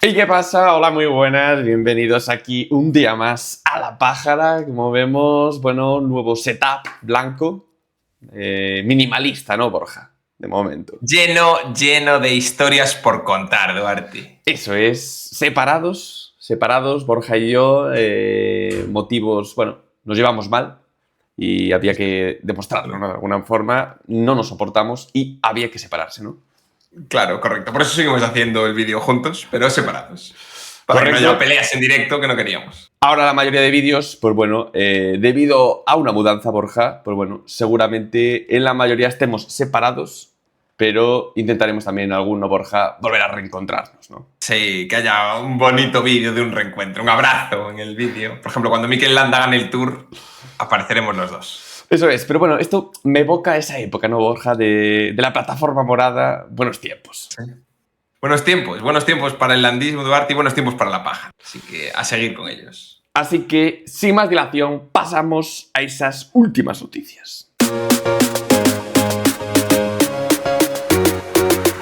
¿Y qué pasa? Hola, muy buenas, bienvenidos aquí un día más a La Pájara. Como vemos, bueno, nuevo setup blanco, minimalista, ¿no, Borja? De momento. Lleno de historias por contar, Duarte. Eso es, separados, Borja y yo, motivos, bueno, nos llevamos mal y había que demostrarlo, ¿no? De alguna forma, no nos soportamos y había que separarse, ¿no? Claro, correcto. Por eso seguimos haciendo el vídeo juntos, pero separados. Para que no haya Correcto. peleas en directo que no queríamos. Ahora la mayoría de vídeos, pues bueno, debido a una mudanza, Borja, pues bueno, seguramente en la mayoría estemos separados, pero intentaremos también en alguno, Borja, volver a reencontrarnos, ¿no? Sí, que haya un bonito vídeo de un reencuentro, un abrazo en el vídeo. Por ejemplo, cuando Mikel Landa gane el Tour, apareceremos los dos. Eso es, pero bueno, esto me evoca a esa época, ¿no, Borja? De la plataforma morada, buenos tiempos. Sí. Buenos tiempos para el landismo, Duarte, y buenos tiempos para la paja. Así que a seguir con ellos. Así que, sin más dilación, pasamos a esas últimas noticias.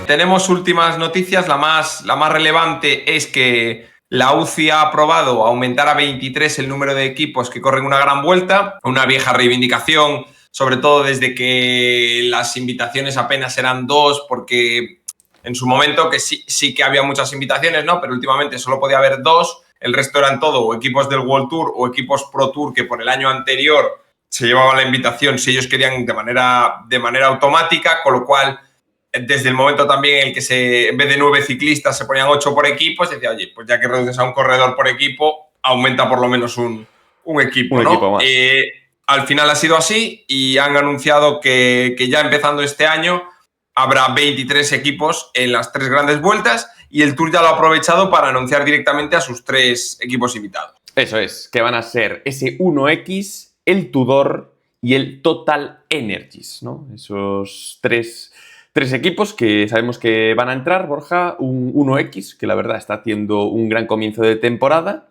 Tenemos últimas noticias. La más relevante es que la UCI ha aprobado aumentar a 23 el número de equipos que corren una gran vuelta, una vieja reivindicación, sobre todo desde que las invitaciones apenas eran 2, porque en su momento que sí que había muchas invitaciones, ¿no? Pero últimamente solo podía haber 2, el resto eran todo o equipos del World Tour o equipos Pro Tour que por el año anterior se llevaban la invitación si ellos querían de manera automática, con lo cual desde el momento también en el que en vez de 9 ciclistas se ponían 8 por equipo, se decía, oye, pues ya que reduces a un corredor por equipo, aumenta por lo menos un equipo, Un ¿no? equipo más. Al final ha sido así y han anunciado que ya empezando este año habrá 23 equipos en las 3 grandes vueltas y el Tour ya lo ha aprovechado para anunciar directamente a sus 3 equipos invitados. Eso es, que van a ser ese 1X, el Tudor y el Total Energies, ¿no? Esos tres equipos que sabemos que van a entrar, Borja, un 1X, que la verdad está haciendo un gran comienzo de temporada,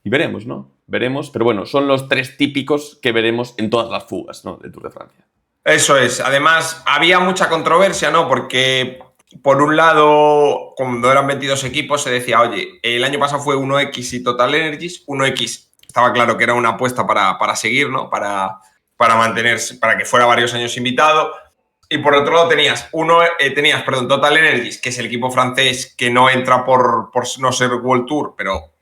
y veremos, ¿no? Veremos, pero bueno, son los 3 típicos que veremos en todas las fugas, ¿no? Del Tour de Francia. Eso es. Además, había mucha controversia, ¿no? Porque, por un lado, cuando eran 22 equipos, se decía, oye, el año pasado fue 1X y Total Energies. 1X estaba claro que era una apuesta para seguir, ¿no? Para mantenerse, para que fuera varios años invitado. Y por otro lado tenías Total Energies, que es el equipo francés que no entra por no ser World Tour, pero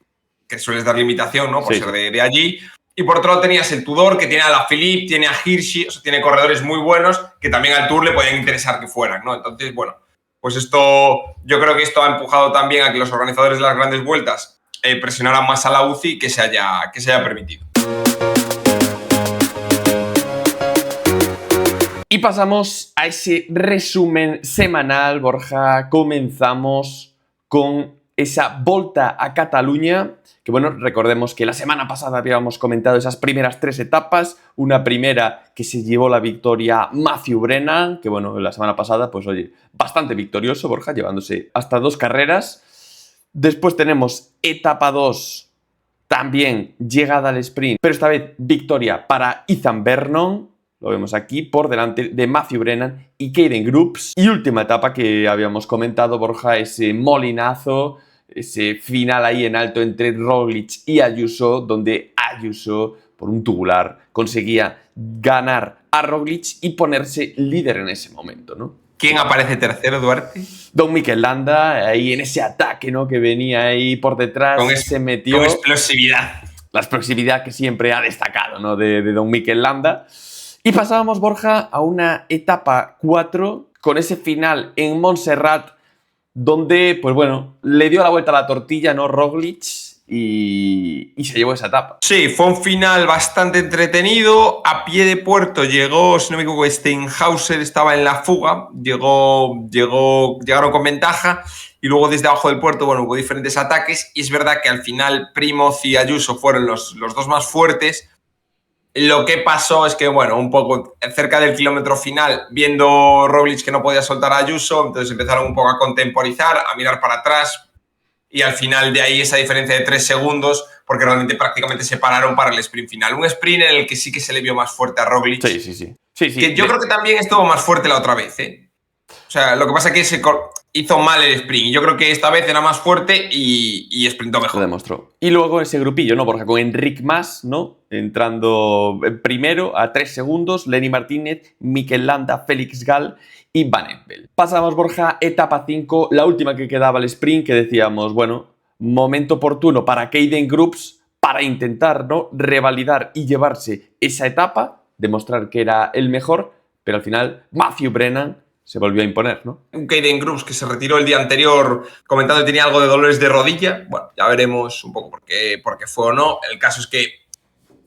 que sueles dar limitación, ¿no? Por ser de allí. Y por otro lado tenías el Tudor, que tiene a la Philippe, tiene a Hirschi, o sea, tiene corredores muy buenos que también al Tour le podían interesar que fueran, ¿no? Entonces, bueno, pues yo creo que esto ha empujado también a que los organizadores de las grandes vueltas presionaran más a la UCI que se haya permitido. Y pasamos a ese resumen semanal, Borja. Comenzamos con esa Volta a Cataluña, que bueno, recordemos que la semana pasada habíamos comentado esas primeras 3 etapas. Una primera que se llevó la victoria Matthew Brennan, que bueno, la semana pasada, pues oye, bastante victorioso, Borja, llevándose hasta 2 carreras. Después tenemos etapa 2, también llegada al sprint, pero esta vez victoria para Ethan Vernon. Lo vemos aquí, por delante de Matthew Brennan y Caden Groups. Y última etapa que habíamos comentado, Borja, ese molinazo, ese final ahí en alto entre Roglic y Ayuso, donde Ayuso, por un tubular, conseguía ganar a Roglic y ponerse líder en ese momento, ¿no? ¿Quién aparece tercero, Duarte? Don Mikel Landa, ahí en ese ataque, ¿no? Que venía ahí por detrás, se metió. Con explosividad. La explosividad que siempre ha destacado, ¿no? De Don Mikel Landa. Y pasábamos, Borja, a una etapa 4 con ese final en Montserrat donde, pues bueno, le dio la vuelta a la tortilla, ¿no? Roglic y se llevó esa etapa. Sí, fue un final bastante entretenido. A pie de puerto llegó, si no me equivoco, Steinhauser estaba en la fuga, llegaron con ventaja y luego desde abajo del puerto, bueno, hubo diferentes ataques y es verdad que al final Primoz y Ayuso fueron los dos más fuertes. Lo que pasó es que, bueno, un poco cerca del kilómetro final, viendo Roglic que no podía soltar a Ayuso, entonces empezaron un poco a contemporizar, a mirar para atrás y al final de ahí esa diferencia de 3 segundos, porque realmente prácticamente se pararon para el sprint final. Un sprint en el que sí que se le vio más fuerte a Roglic. Sí. Que yo creo que también estuvo más fuerte la otra vez, ¿eh? O sea, lo que pasa es que hizo mal el sprint. Y yo creo que esta vez era más fuerte y sprintó mejor. Lo demostró. Y luego ese grupillo, ¿no? Porque con Enric Mas, ¿no? Entrando primero a 3 segundos, Lenny Martínez, Mikel Landa, Félix Gall y Van Empel. Pasamos, Borja, etapa 5, la última que quedaba el sprint, que decíamos, bueno, momento oportuno para Caden Groups para intentar, ¿no? Revalidar y llevarse esa etapa, demostrar que era el mejor, pero al final Matthew Brennan se volvió a imponer, ¿no? Un Caden Groups que se retiró el día anterior comentando que tenía algo de dolores de rodilla. Bueno, ya veremos un poco por qué fue o no. El caso es que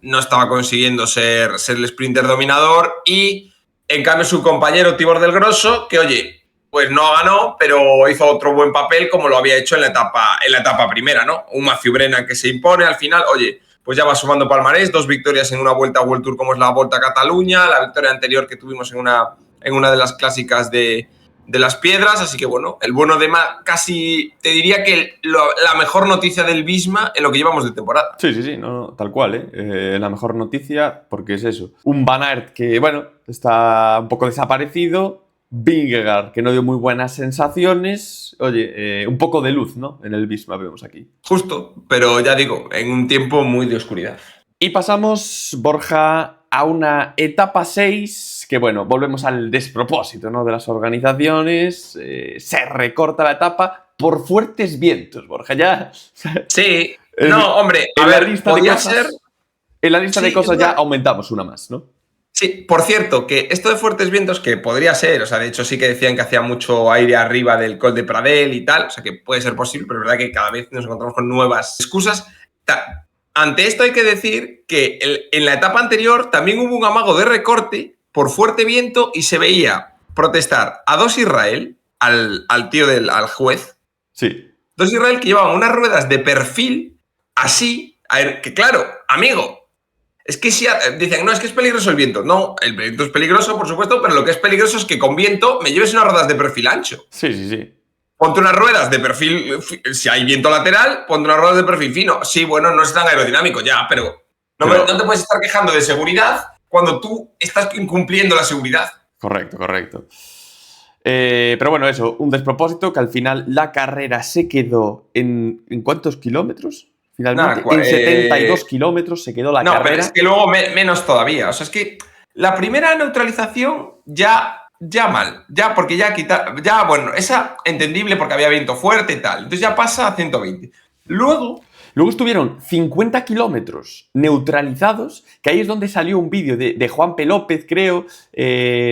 no estaba consiguiendo ser el sprinter dominador y, en cambio, su compañero Tibor del Grosso, que, oye, pues no ganó, pero hizo otro buen papel como lo había hecho en la etapa primera, ¿no? Un Matthew Brennan que se impone al final, oye, pues ya va sumando palmarés, 2 victorias en una vuelta a World Tour como es la Volta a Cataluña, la victoria anterior que tuvimos en una de las clásicas de las Piedras, así que bueno, el bueno de casi te diría que la mejor noticia del Visma en lo que llevamos de temporada. Sí, no, tal cual, la mejor noticia, porque es eso. Un Van Aert que, bueno, está un poco desaparecido, Vingegaard que no dio muy buenas sensaciones, oye, un poco de luz, ¿no? En el Visma vemos aquí. Justo, pero ya digo, en un tiempo muy de oscuridad. Y pasamos, Borja, a una etapa 6, que bueno, volvemos al despropósito, ¿no? De las organizaciones, se recorta la etapa por fuertes vientos, Borja, ya... Sí, no, hombre, a ver, podría ser... En la lista de cosas ya aumentamos una más, ¿no? Sí, por cierto, que esto de fuertes vientos, que podría ser, o sea, de hecho sí que decían que hacía mucho aire arriba del Col de Pradel y tal, o sea, que puede ser posible, pero es verdad que cada vez nos encontramos con nuevas excusas. Ante esto hay que decir que en la etapa anterior también hubo un amago de recorte por fuerte viento y se veía protestar a Dos Israel, al tío al juez. Sí. Dos Israel que llevaban unas ruedas de perfil así, a ver, que claro, amigo, es que si dicen, no, es que es peligroso el viento. No, el viento es peligroso, por supuesto, pero lo que es peligroso es que con viento me lleves unas ruedas de perfil ancho. Sí. Ponte unas ruedas de perfil, si hay viento lateral, ponte unas ruedas de perfil fino. Sí, bueno, no es tan aerodinámico ya, pero no te puedes estar quejando de seguridad cuando tú estás incumpliendo la seguridad. Correcto. Pero bueno, eso, un despropósito que al final la carrera se quedó ¿en cuántos kilómetros? Finalmente, en 72 kilómetros se quedó la carrera. No, pero es que luego menos todavía. O sea, es que la primera neutralización ya mal. Ya, porque bueno, esa entendible porque había viento fuerte y tal. Entonces ya pasa a 120. Luego estuvieron 50 kilómetros neutralizados, que ahí es donde salió un vídeo de Juan P. López, creo,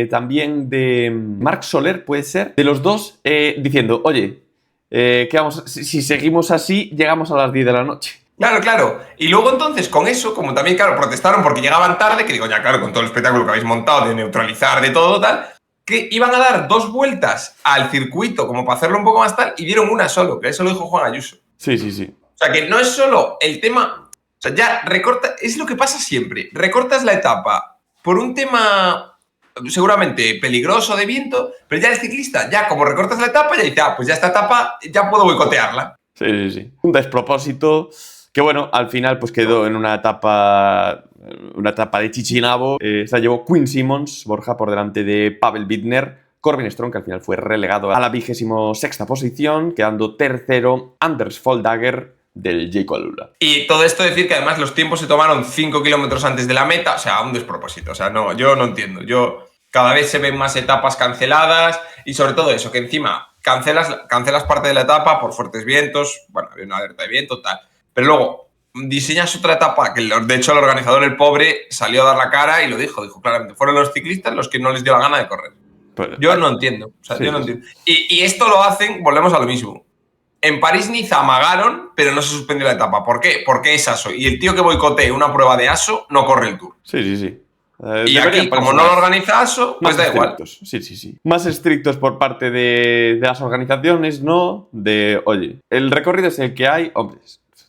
también de Marc Soler, puede ser, de los dos diciendo, oye, si seguimos así, llegamos a las 10 de la noche. Claro. Y luego entonces con eso, como también, claro, protestaron porque llegaban tarde, que digo, ya claro, con todo el espectáculo que habéis montado de neutralizar, de todo tal, que iban a dar 2 vueltas al circuito como para hacerlo un poco más tal y dieron una solo, que eso lo dijo Juan Ayuso. Sí. O sea, que no es solo el tema... O sea, ya recorta... Es lo que pasa siempre. Recortas la etapa por un tema seguramente peligroso de viento, pero ya el ciclista, ya como recortas la etapa, ya dice, pues ya esta etapa ya puedo boicotearla. Sí. Un despropósito que, bueno, al final pues quedó en una etapa de Chichinabo. Se la llevó Quinn Simmons, Borja, por delante de Pavel Bittner. Corbin Strong, que al final fue relegado a la 26ª posición, quedando tercero Anders Foldager del Jayco Alula. Y todo esto decir que además los tiempos se tomaron 5 kilómetros antes de la meta, o sea, un despropósito. O sea, no, yo no entiendo. Cada vez se ven más etapas canceladas y sobre todo eso, que encima cancelas parte de la etapa por fuertes vientos, bueno, había una alerta de viento, tal. Pero luego diseñas otra etapa que, de hecho, el organizador, el pobre, salió a dar la cara y lo dijo claramente. Fueron los ciclistas los que no les dio la gana de correr. Yo no entiendo. O sea, yo no entiendo. Y esto lo hacen, volvemos a lo mismo. En París-Niza amagaron, pero no se suspendió la etapa. ¿Por qué? Porque es ASO. Y el tío que boicotee una prueba de ASO no corre el Tour. Sí. Y aquí, como no lo organiza ASO, pues da igual. Sí. Más estrictos por parte de las organizaciones, ¿no? Oye, el recorrido es el que hay, hombre,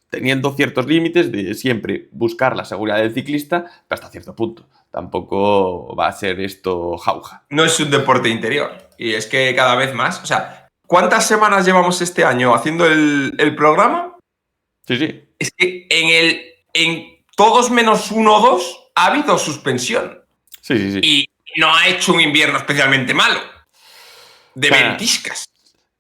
teniendo ciertos límites de siempre buscar la seguridad del ciclista, pero hasta cierto punto. Tampoco va a ser esto jauja. No es un deporte interior. Y es que cada vez más... O sea, ¿cuántas semanas llevamos este año haciendo el programa? Sí. Es que en todos menos 1 o 2 ha habido suspensión. Sí. Y no ha hecho un invierno especialmente malo. De ventiscas.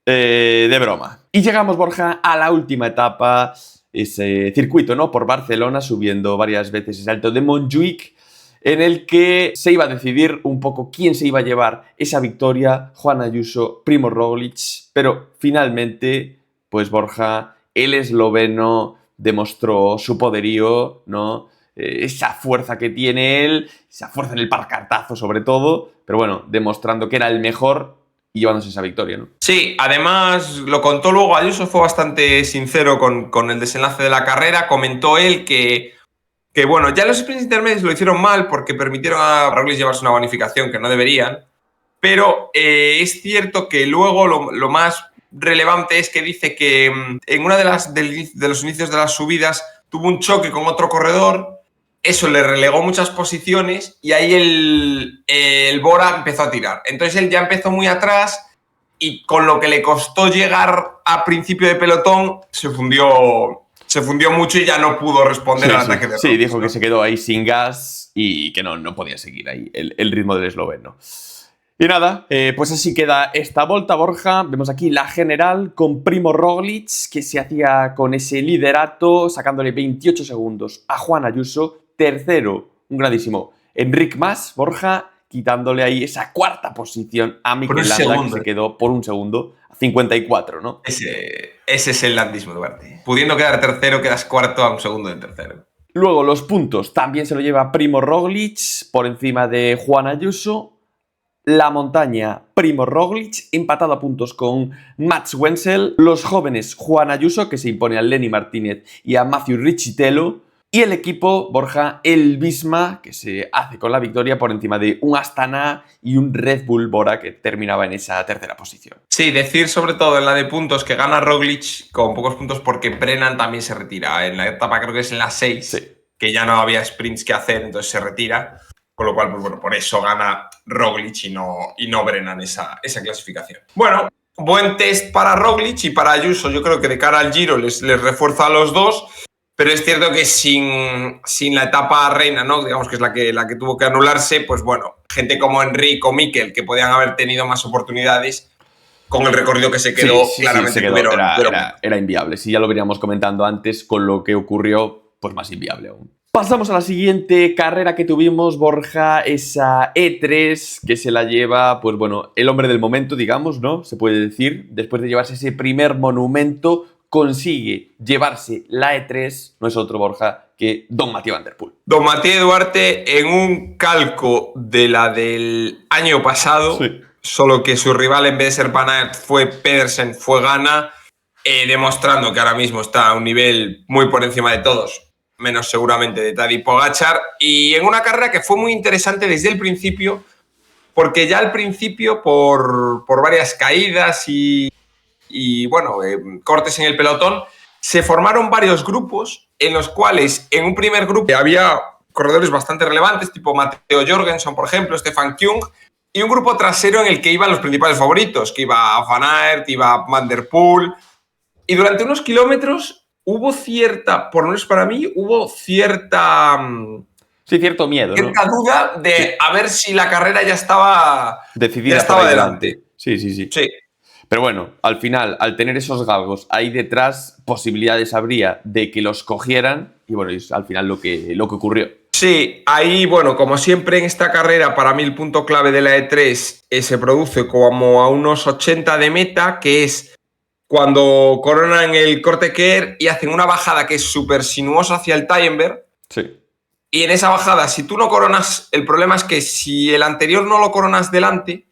De broma. Y llegamos, Borja, a la última etapa, ese circuito, ¿no? Por Barcelona, subiendo varias veces el Salto de Montjuïc, en el que se iba a decidir un poco quién se iba a llevar esa victoria, Juan Ayuso, Primo Roglic, pero finalmente, pues Borja, el esloveno demostró su poderío, ¿no? Esa fuerza que tiene él, esa fuerza en el parcartazo sobre todo, pero bueno, demostrando que era el mejor y llevándose esa victoria, ¿no? Sí, además lo contó luego Ayuso, fue bastante sincero con el desenlace de la carrera. Comentó él que bueno, ya los sprints intermedios lo hicieron mal porque permitieron a Roglic llevarse una bonificación que no deberían, pero es cierto que luego lo más relevante es que dice que en una de los inicios de las subidas tuvo un choque con otro corredor, eso le relegó muchas posiciones y ahí el Bora empezó a tirar. Entonces él ya empezó muy atrás y con lo que le costó llegar a principio de pelotón se fundió mucho y ya no pudo responder al ataque de Roglic. Sí, dijo que se quedó ahí sin gas y que no podía seguir ahí el ritmo del esloveno. Y nada, pues así queda esta volta, Borja. Vemos aquí la general con Primo Roglic, que se hacía con ese liderato, sacándole 28 segundos a Juan Ayuso. Tercero, un grandísimo Enric Mas, Borja, quitándole ahí esa cuarta posición a Mikel Landa, que se quedó por un segundo a 54, ¿no? Ese es el landismo, Duarte. Pudiendo quedar tercero, quedas cuarto a un segundo de tercero. Luego los puntos también se lo lleva Primo Roglic por encima de Juan Ayuso. La montaña, Primo Roglic, empatado a puntos con Mats Wenzel. Los jóvenes, Juan Ayuso, que se impone a Lenny Martínez y a Matthew Riccitello. Y el equipo, Borja, el Visma, que se hace con la victoria por encima de un Astana y un Red Bull Bora, que terminaba en esa tercera posición. Sí, decir sobre todo en la de puntos que gana Roglic con pocos puntos porque Brennan también se retira. En la etapa creo que es en la 6, sí, que ya no había sprints que hacer, entonces se retira. Con lo cual, pues bueno, por eso gana Roglic y no Brennan esa clasificación. Bueno, buen test para Roglic y para Ayuso. Yo creo que de cara al Giro les refuerza a los dos. Pero es cierto que sin la etapa reina, ¿no? Digamos que es la que tuvo que anularse, pues bueno, gente como Enric o Mikel, que podían haber tenido más oportunidades, con el recorrido que se quedó, claramente era inviable. Si ya lo veníamos comentando antes, con lo que ocurrió, pues más inviable aún. Pasamos a la siguiente carrera que tuvimos, Borja, esa E3, que se la lleva, pues bueno, el hombre del momento, digamos, ¿no? Se puede decir, después de llevarse ese primer monumento, consigue llevarse la E3, no es otro, Borja, que Don Mathieu van der Poel. Don Mathieu Duarte en un calco de la del año pasado, sí, solo que su rival en vez de ser Van Aert fue Pedersen, fue Ghana, demostrando que ahora mismo está a un nivel muy por encima de todos, menos seguramente de Tadej Pogačar, y en una carrera que fue muy interesante desde el principio, porque ya al principio, por varias caídas y bueno, cortes en el pelotón, se formaron varios grupos en los cuales en un primer grupo había corredores bastante relevantes, tipo Matteo Jorgensen, por ejemplo, Stefan Kung, y un grupo trasero en el que iban los principales favoritos, que iba Van Aert, iba Van der Poel, y durante unos kilómetros hubo cierta, por lo menos para mí, hubo cierta... Sí, cierto miedo, cierta duda de a ver si la carrera ya estaba decidida, ya estaba delante. Sí. Pero bueno, al final, al tener esos galgos ahí detrás, posibilidades habría de que los cogieran y bueno, es al final lo que ocurrió. Sí, ahí, bueno, como siempre en esta carrera, para mí el punto clave de la E3 se produce como a unos 80 de meta, que es cuando coronan el Corte Kerr y hacen una bajada que es súper sinuosa hacia el Tyenberg. Sí. Y en esa bajada, si tú no coronas, el problema es que si el anterior no lo coronas delante,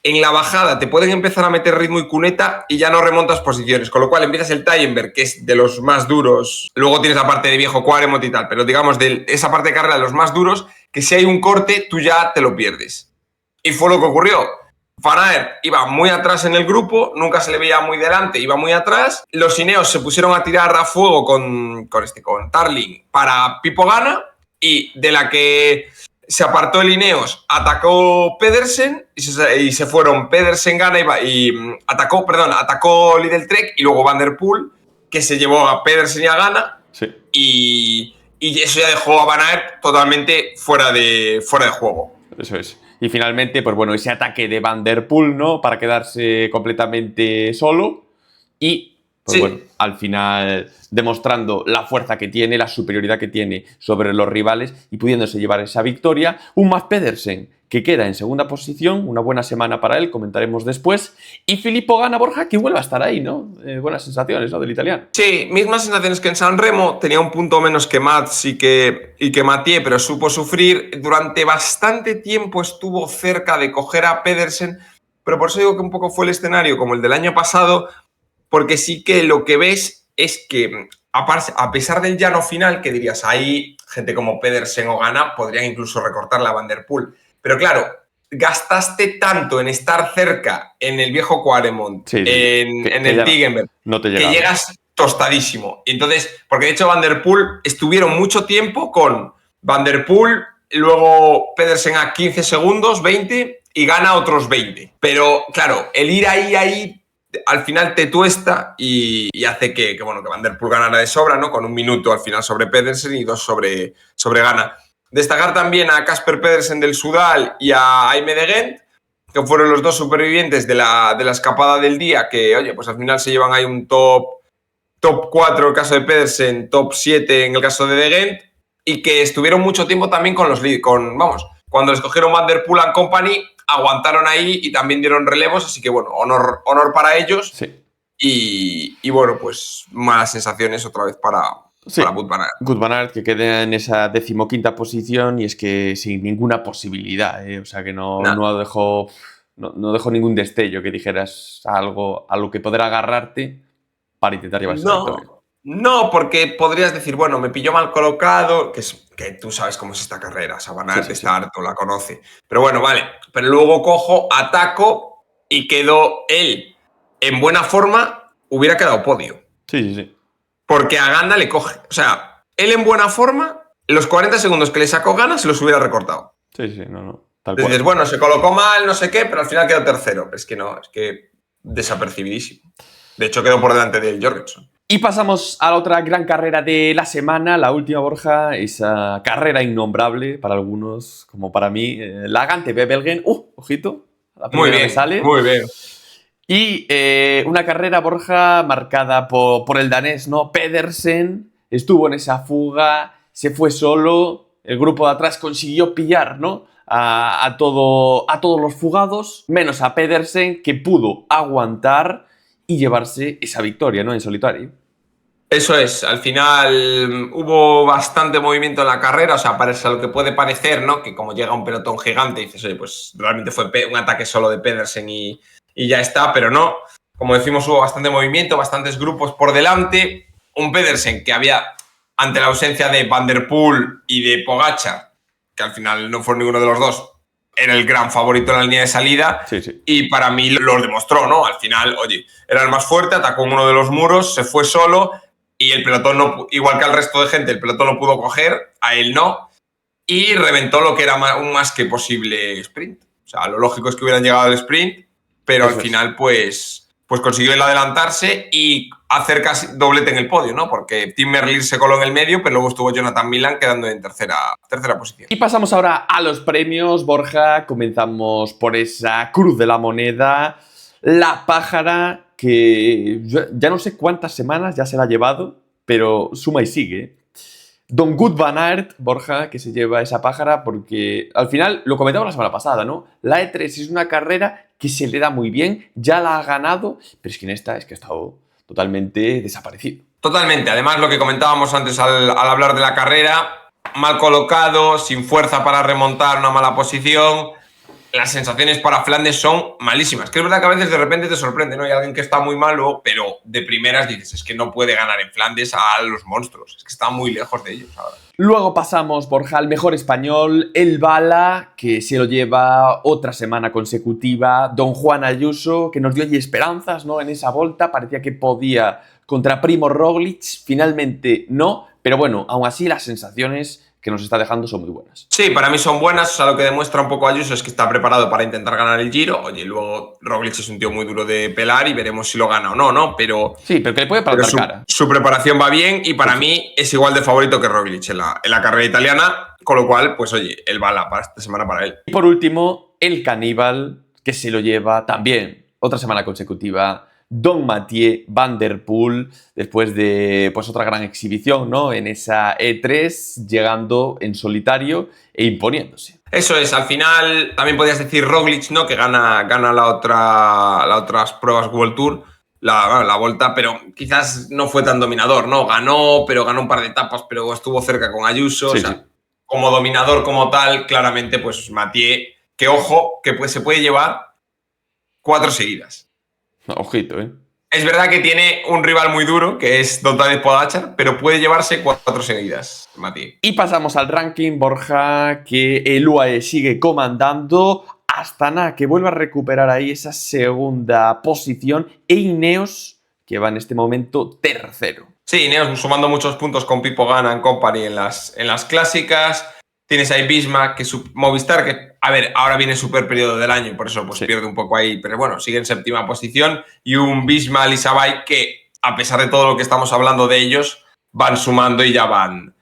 en la bajada te pueden empezar a meter ritmo y cuneta y ya no remontas posiciones, con lo cual empiezas el Tyenberg, que es de los más duros. Luego tienes la parte de viejo Quaremont y tal, pero digamos de esa parte de carrera de los más duros, que si hay un corte, tú ya te lo pierdes. Y fue lo que ocurrió. Van Aert iba muy atrás en el grupo, nunca se le veía muy delante, iba muy atrás. Los Ineos se pusieron a tirar a fuego con Tarling para Pipo Ghana, y de la que se apartó el Ineos, atacó Pedersen y se fueron Pedersen, Ghana atacó Lidl Trek y luego Van der Poel, que se llevó a Pedersen y a Ghana. Sí. Y eso ya dejó a Van Aert totalmente fuera de juego. Eso es. Y finalmente, pues bueno, ese ataque de Van der Poel, ¿no? Para quedarse completamente solo. Y, pues bueno, al final demostrando la fuerza que tiene, la superioridad que tiene sobre los rivales y pudiéndose llevar esa victoria. Un Mads Pedersen que queda en segunda posición, una buena semana para él, comentaremos después. Y Filippo Ganna, Borja, que vuelve a estar ahí, ¿no? Buenas sensaciones, ¿no? Del italiano. Sí, mismas sensaciones que en San Remo, tenía un punto menos que Mats y que Mathieu, pero supo sufrir. Durante bastante tiempo estuvo cerca de coger a Pedersen, pero por eso digo que un poco fue el escenario como el del año pasado, porque sí que lo que ves es que, a pesar del llano final, que dirías, ahí gente como Pedersen o Ganna podrían incluso recortar la Van der Poel. Pero claro, gastaste tanto en estar cerca en el viejo Quaremont, en el Tigenberg, no te que llegas tostadísimo. Y entonces, porque de hecho Van der Poel estuvieron mucho tiempo con Van der Poel, luego Pedersen a 15 segundos, 20, y Ganna otros 20. Pero claro, el ir ahí al final te tuesta y hace que Van der Poel ganara de sobra, ¿no? Con 1 minuto al final sobre Pedersen y 2 sobre Ganna. Destacar también a Casper Pedersen del Sudal y a Aime de Gent, que fueron los 2 supervivientes de la escapada del día, que, oye, pues al final se llevan ahí un top 4 en el caso de Pedersen, top 7 en el caso de Gent, y que estuvieron mucho tiempo también cuando les cogieron Van der Poel and Company, aguantaron ahí y también dieron relevos, así que bueno, honor para ellos. Sí. Y bueno, pues malas sensaciones otra vez para Wout van Aert. Wout van Aert, que queda en esa 15ª posición y es que sin ninguna posibilidad, o sea que no dejó ningún destello que dijeras algo a lo que poder agarrarte para intentar llevarse la victoria. No, porque podrías decir, bueno, me pilló mal colocado, que tú sabes cómo es esta carrera, o sea, Van Aert está harto, la conoce. Pero bueno, vale, pero luego cojo, ataco y quedó él en buena forma, hubiera quedado podio. Sí. Porque a Ganna le coge. O sea, él en buena forma, los 40 segundos que le sacó Ganna se los hubiera recortado. Sí, no. Tal cual. Dices, bueno, se colocó mal, no sé qué, pero al final quedó tercero. Es que desapercibidísimo. De hecho, quedó por delante del Jorgensen. Y pasamos a la otra gran carrera de la semana, la última, Borja, esa carrera innombrable para algunos, como para mí, la Gante-Wevelgem. Ojito, la primera que sale. Muy bien. Y una carrera, Borja, marcada por el danés, ¿no? Pedersen estuvo en esa fuga, se fue solo, el grupo de atrás consiguió pillar, ¿no? A todos los fugados, menos a Pedersen, que pudo aguantar y llevarse esa victoria, ¿no? En solitario. Eso es, al final hubo bastante movimiento en la carrera, o sea, parece lo que puede parecer, ¿no? Que como llega un pelotón gigante y dices, oye, pues realmente fue un ataque solo de Pedersen y ya está, pero no. Como decimos, hubo bastante movimiento, bastantes grupos por delante. Un Pedersen que había, ante la ausencia de Van der Poel y de Pogačar, que al final no fue ninguno de los dos, era el gran favorito en la línea de salida. Sí. Y para mí lo demostró, ¿no? Al final, oye, era el más fuerte, atacó uno de los muros, se fue solo y el pelotón, no, igual que al resto de gente, el pelotón lo pudo coger, a él no, y reventó lo que era un más que posible sprint. O sea, lo lógico es que hubieran llegado al sprint, pero al final pues consiguió el adelantarse y hacer casi doblete en el podio, ¿no? Porque Tim Merlier se coló en el medio, pero luego estuvo Jonathan Milan quedando en tercera posición. Y pasamos ahora a los premios, Borja. Comenzamos por esa cruz de la moneda, la pájara, que ya no sé cuántas semanas ya se la ha llevado, pero suma y sigue. Don Wout van Aert, Borja, que se lleva esa pájara porque al final, lo comentamos la semana pasada, ¿no? La E3 es una carrera que se le da muy bien, ya la ha ganado, pero es que en esta es que ha estado totalmente desaparecido. Totalmente, además lo que comentábamos antes al hablar de la carrera, mal colocado, sin fuerza para remontar una mala posición. Las sensaciones para Flandes son malísimas. Que es verdad que a veces de repente te sorprende, ¿no? Hay alguien que está muy malo, pero de primeras dices, es que no puede ganar en Flandes a los monstruos. Es que está muy lejos de ellos ahora. Luego pasamos, Borja, al mejor español, el Bala, que se lo lleva otra semana consecutiva. Don Juan Ayuso, que nos dio allí esperanzas, ¿no? En esa volta, parecía que podía contra Primo Roglic, finalmente no. Pero bueno, aún así las sensaciones que nos está dejando son muy buenas. Sí, para mí son buenas. O sea, lo que demuestra un poco Ayuso es que está preparado para intentar ganar el Giro. Oye, luego Roglic es un tío muy duro de pelar y veremos si lo gana o no, ¿no? Pero sí, pero que le puede plantar cara. Su preparación va bien y para mí es igual de favorito que Roglic en la carrera italiana. Con lo cual, pues oye, el Bala para esta semana para él. Y por último, el caníbal, que se lo lleva también otra semana consecutiva Don Mathieu Van Der Poel, después de pues otra gran exhibición, ¿no? En esa E3, llegando en solitario e imponiéndose. Eso es, al final también podrías decir Roglic, ¿no? Que gana las otras pruebas World Tour, la Volta, pero quizás no fue tan dominador, ¿no? Pero ganó un par de etapas, pero estuvo cerca con Ayuso. Sí, o sea, sí. Como dominador, como tal, claramente, pues Mathieu, que ojo, que pues, se puede llevar 4 seguidas. Ojito, ¿eh? Es verdad que tiene un rival muy duro, que es Don Tadej Pogačar, pero puede llevarse 4 seguidas, Mathieu. Y pasamos al ranking, Borja, que el UAE sigue comandando. Astana, que vuelve a recuperar ahí esa segunda posición. E Ineos, que va en este momento tercero. Sí, Ineos sumando muchos puntos con Pipo Ganna Company en las clásicas. Tienes ahí Bismarck, que Movistar, que, a ver, ahora viene el super periodo del año, por eso pues Sí. pierde un poco ahí, pero bueno, sigue en séptima posición. Y un Bismarck y Sabai que, a pesar de todo lo que estamos hablando de ellos, van sumando y ya van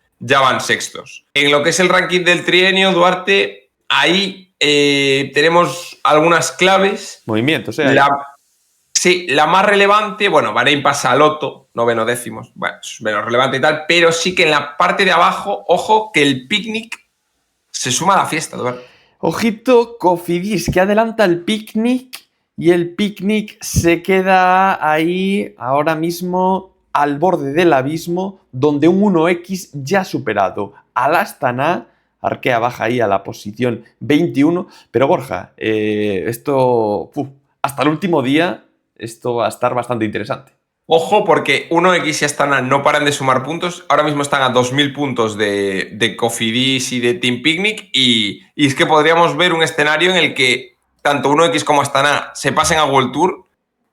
sextos. En lo que es el ranking del trienio, Duarte, ahí tenemos algunas claves. Movimientos, ¿eh? Sí, la más relevante, bueno, Bahrein pasa a Lotto, 9º, 10º, bueno, es menos relevante y tal, pero sí que en la parte de abajo, ojo, que el Picnic se suma a la fiesta, Eduardo. Ojito, Cofidis, que adelanta el Picnic y el Picnic se queda ahí ahora mismo al borde del abismo, donde un 1X ya ha superado al Astana. Arkea baja ahí a la posición 21, pero Borja, hasta el último día esto va a estar bastante interesante. Ojo, porque 1X y Astana no paran de sumar puntos. Ahora mismo están a 2.000 puntos de Cofidis y de Team Picnic. Y es que podríamos ver un escenario en el que tanto 1X como Astana se pasen a World Tour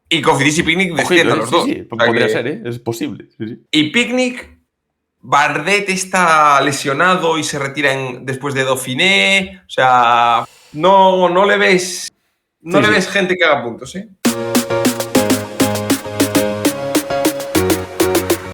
y Cofidis y Picnic desciendan los dos. Sí, podría ser, ¿eh? Es posible. Sí. Y Picnic, Bardet está lesionado y se retira después de Dauphiné. O sea, no le ves. No le ves gente que haga puntos, ¿eh?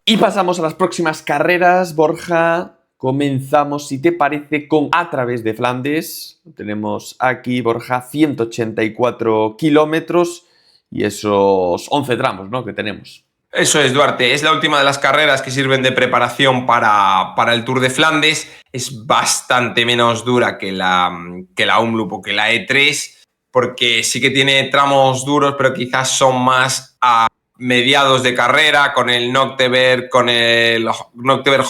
Y pasamos a las próximas carreras, Borja. Comenzamos, si te parece, con A través de Flandes. Tenemos aquí, Borja, 184 kilómetros y esos 11 tramos, ¿no?, que tenemos. Eso es, Duarte. Es la última de las carreras que sirven de preparación para el Tour de Flandes. Es bastante menos dura que la Omloop o que la E3, porque sí que tiene tramos duros, pero quizás son más a mediados de carrera, con el Nocteberg,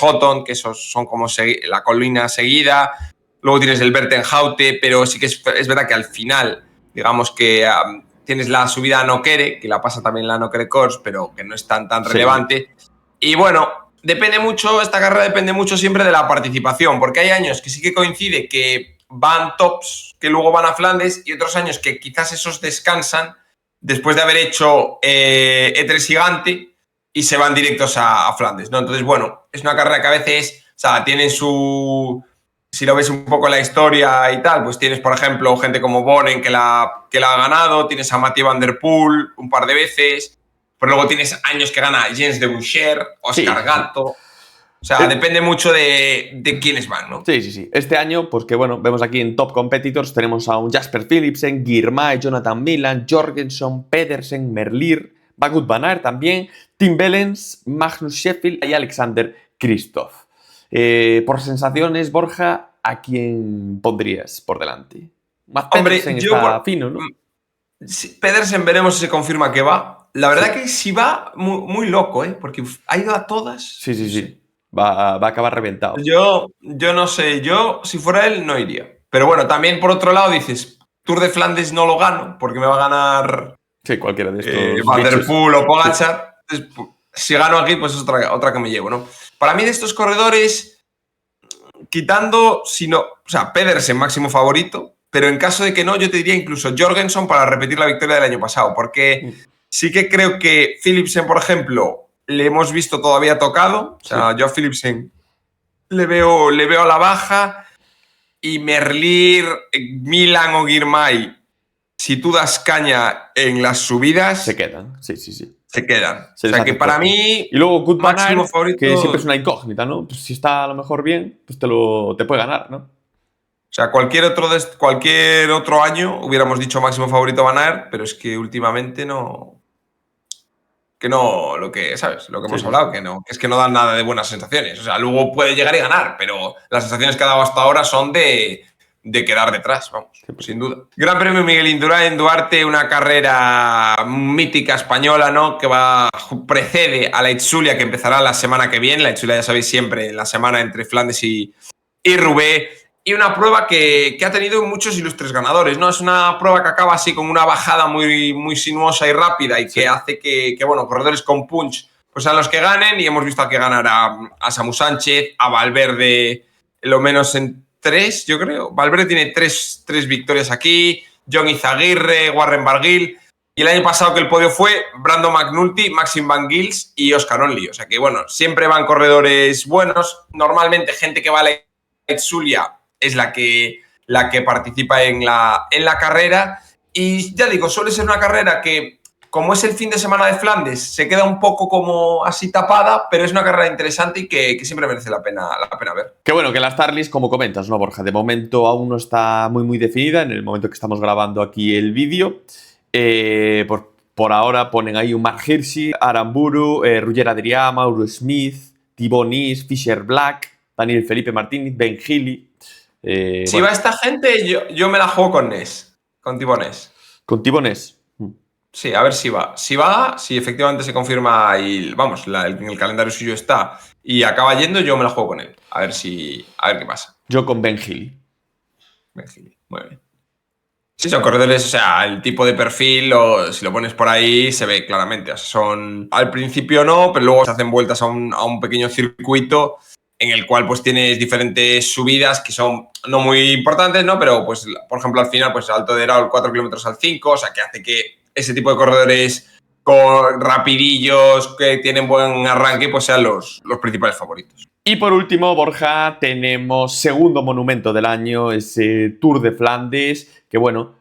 Hotton, que esos son como la colina seguida. Luego tienes el Bertenhoute, pero sí que es verdad que al final, digamos que tienes la subida a Nokere, que la pasa también la Nokere Course, pero que no es tan relevante. Y bueno, esta carrera depende mucho siempre de la participación, porque hay años que sí que coincide que van tops, que luego van a Flandes, y otros años que quizás esos descansan después de haber hecho E3 gigante y se van directos a Flandes, ¿no? Entonces, bueno, es una carrera que a veces, o sea, tienen su... Si lo ves un poco la historia y tal, pues tienes, por ejemplo, gente como Bonen que la ha ganado, tienes a Mathieu Van Der Poel un par de veces, pero luego tienes años que gana Jens de Boucher, Oscar Gatto. O sea, depende mucho de quiénes van, ¿no? Sí. Este año, pues que bueno, vemos aquí en Top Competitors, tenemos a un Jasper Philipsen, Girmay, Jonathan Milan, Jorgensen, Pedersen, Merlier, Bagut Van Aert también, Tim Wellens, Magnus Sheffield y Alexander Kristoff. Por sensaciones, Borja, ¿a quién pondrías por delante? Pedersen está fino, ¿no? Pedersen veremos si se confirma que va. La verdad que sí va muy loco, ¿eh? Porque ha ido a todas. Sí. Va a acabar reventado. Yo no sé, si fuera él no iría. Pero bueno, también por otro lado dices, Tour de Flandes no lo gano porque me va a ganar cualquiera de estos Van Der Poel o Pogačar. Sí. Si gano aquí, pues es otra que me llevo, ¿no? Para mí de estos corredores, quitando, Pedersen máximo favorito, pero en caso de que no, yo te diría incluso Jorgensen para repetir la victoria del año pasado, porque sí que creo que Philipsen, por ejemplo, le hemos visto todavía tocado. O sea, yo a Philipsen le veo a la baja, y Merlier, Milan o Girmay, si tú das caña en las subidas... Se quedan, sí. Se quedan. O sea, que para mí... Y luego Wout van Aert, favorito... que siempre es una incógnita, ¿no? Pues si está a lo mejor bien, pues te puede ganar, ¿no? sea, cualquier otro año hubiéramos dicho máximo favorito Van Aert, pero es que últimamente no. Que no, ¿sabes? Lo que hemos hablado, que no, que es que no dan nada de buenas sensaciones. O sea, luego puede llegar y ganar, pero las sensaciones que ha dado hasta ahora son de quedar detrás, vamos, sin duda. Gran Premio Miguel Indurain Duarte, una carrera mítica española, ¿no? Que precede a la Itzulia, que empezará la semana que viene. La Itzulia, ya sabéis, siempre en la semana entre Flandes y Roubaix. Y una prueba que ha tenido muchos ilustres ganadores, ¿no? Es una prueba que acaba así con una bajada muy, muy sinuosa y rápida y que hace que, bueno, corredores con punch pues sean los que ganen. Y hemos visto que ganar a Samu Sánchez, a Valverde, lo menos en 3, yo creo. Valverde tiene 3 victorias aquí, John Izaguirre, Warren Barguil. Y el año pasado que el podio fue Brandon McNulty, Maxim Van Gils y Oscar Only. O sea que, bueno, siempre van corredores buenos. Normalmente gente que va a la Itzulia es la que participa en la carrera. Y ya digo, suele ser una carrera que, como es el fin de semana de Flandes, se queda un poco como así tapada, pero es una carrera interesante y que siempre merece la pena ver. Qué bueno que la Starlist, como comentas, ¿no, Borja? De momento aún no está muy definida, en el momento que estamos grabando aquí el vídeo. Por ahora ponen ahí un Mark Hirschi, Aramburu, Roger Adrià, Mauro Smith, Thibaut Nice, Fisher Black, Daniel Felipe Martínez, Ben Healy. Si va esta gente, yo me la juego con Ness, con Thibaut Nice. ¿Con Thibaut Nice? Sí, a ver si va. Si efectivamente se confirma y, vamos, en el calendario suyo está y acaba yendo, yo me la juego con él. A ver qué pasa. Yo con Ben Healy. Ben Healy, muy bien. Sí, son corredores, o sea, el tipo de perfil, si lo pones por ahí, se ve claramente. O sea, son, al principio no, pero luego se hacen vueltas a un pequeño circuito en el cual pues tienes diferentes subidas que son no muy importantes, ¿no? Pero pues, por ejemplo, al final, pues Alto de Herao, 4 kilómetros al 5, o sea, que hace que ese tipo de corredores rapidillos, que tienen buen arranque, pues sean los principales favoritos. Y por último, Borja, tenemos segundo monumento del año, ese Tour de Flandes, que bueno,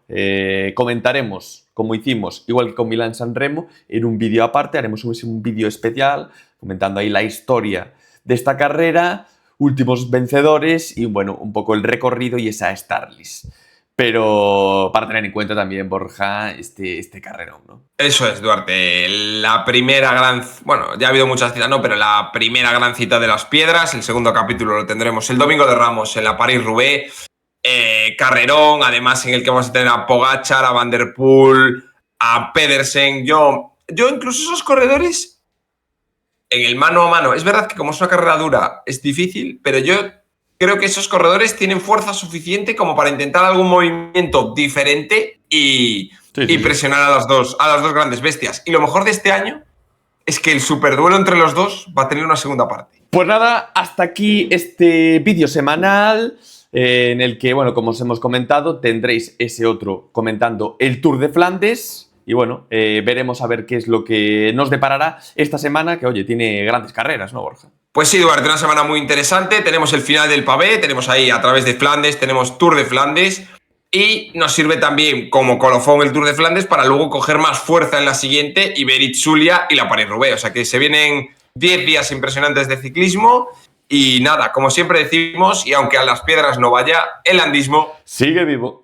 comentaremos, como hicimos, igual que con Milán-San Remo, en un vídeo aparte. Haremos un vídeo especial comentando ahí la historia de esta carrera, últimos vencedores y, bueno, un poco el recorrido y esa Starlist. Pero para tener en cuenta también, Borja, este carrerón, ¿no? Eso es, Duarte. La primera gran... Bueno, ya ha habido muchas citas, ¿no? Pero la primera gran cita de las piedras. El segundo capítulo lo tendremos el domingo de Ramos en la París-Roubaix. Carrerón, además en el que vamos a tener a Pogačar, a Van der Poel, a Pedersen. Yo incluso esos corredores en el mano a mano. Es verdad que como es una carrera dura es difícil, pero yo creo que esos corredores tienen fuerza suficiente como para intentar algún movimiento diferente y presionar a las dos grandes bestias. Y lo mejor de este año es que el superduelo entre los dos va a tener una segunda parte. Pues nada, hasta aquí este vídeo semanal en el que, bueno, como os hemos comentado, tendréis ese otro comentando el Tour de Flandes. Y bueno, veremos a ver qué es lo que nos deparará esta semana, que, oye, tiene grandes carreras, ¿no, Borja? Pues sí, Duarte, una semana muy interesante. Tenemos el final del pavé, tenemos ahí a través de Flandes, tenemos Tour de Flandes y nos sirve también como colofón el Tour de Flandes para luego coger más fuerza en la siguiente y ver Itzulia y la París-Roubaix. O sea que se vienen 10 días impresionantes de ciclismo y nada, como siempre decimos, y aunque a las piedras no vaya, el andismo sigue vivo.